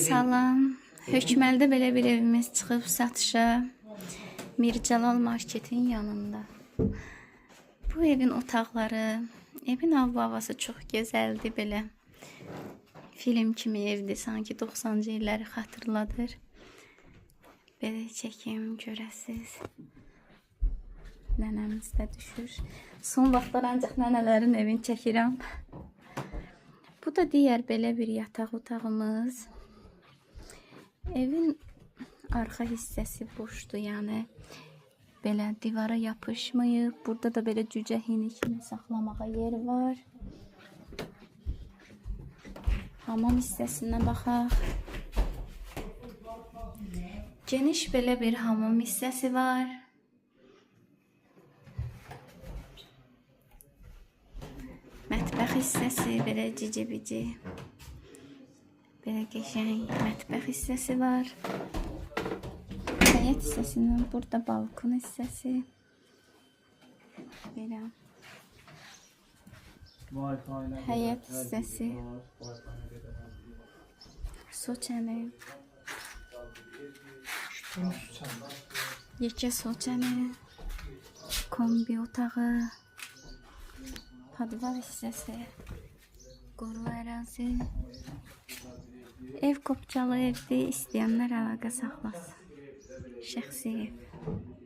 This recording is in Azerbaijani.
Salam. Hökməldə belə bir evimiz çıxıb satışa. Mircəlal marketin yanında. Bu evin otaqları, evin havası çox gözəldir belə. Film kimi evdir, sanki 90-cı illəri xatırladır. Belə çəkim görəsiz. Nənəmiz də düşür. Son vaxtlar ancaq nənələrin evini çəkirəm. Bu da digər belə bir yataq otağımız. Evin arxa hissəsi boşdur, yəni belə divara yapışmayıb. Burada da belə cücə hini kimi saxlamağa yer var. Hamam hissəsinə baxaq. Geniş belə bir hamam hissəsi var. Mətbəx hissəsi belə cici-bici. Belə qəşəng mətbəx hissəsi var. Həyət hissəsindən burada balkon hissəsi. Belə. Həyət hissəsi. Su çəni. Yekə su çəni. Kombi otağı. Padvar hissəsi. Quru ərazi. Ev kopçalı evdir, istəyənlər əlaqə saxlasın. Şəxsi ev.